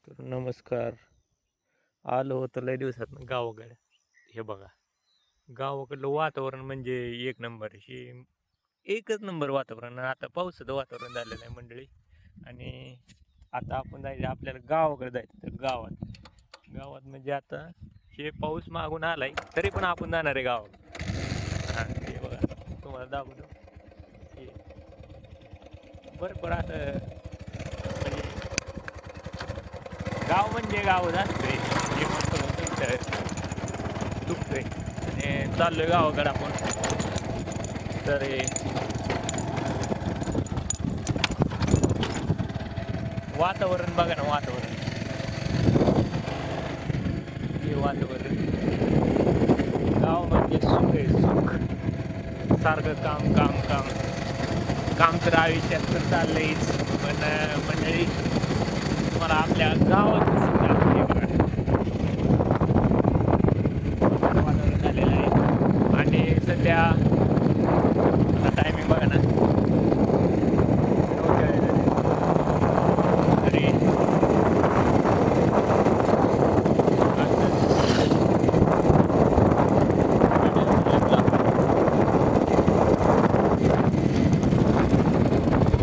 तर नमस्कार. आलो होतो लय दिवसात गावाकडे. हे बघा, गावाकडलं वातावरण म्हणजे एक नंबर. एकच नंबर वातावरण. आता पावसाचं वातावरण झालेलं आहे मंडळी. आणि आता आपण जायचं आपल्याला गावाकडे जायचं. तर गावात म्हणजे आता हे पाऊस मागून आलाय तरी पण आपण जाणार आहे गावाकडे. हां, हे बघा तुम्हाला दाखवतो. हे बरं बरं असं म्हणजे गाव म्हणजे गावच असतंय. हे म्हणतो चुकतंय आणि चाललोय गावाकडे आपण. तर हे वातावरण बघा ना, वातावरण. हे वातावरण गाव म्हणजे सुख आहे, सुख. सारखं काम काम काम काम तर आयुष्यात तर चाललंयच. पण मंडळी तुम्हाला आपल्या गावाचं सुख दाखवतो. हे बघा, वातावरण झालेलं आहे आणि सध्या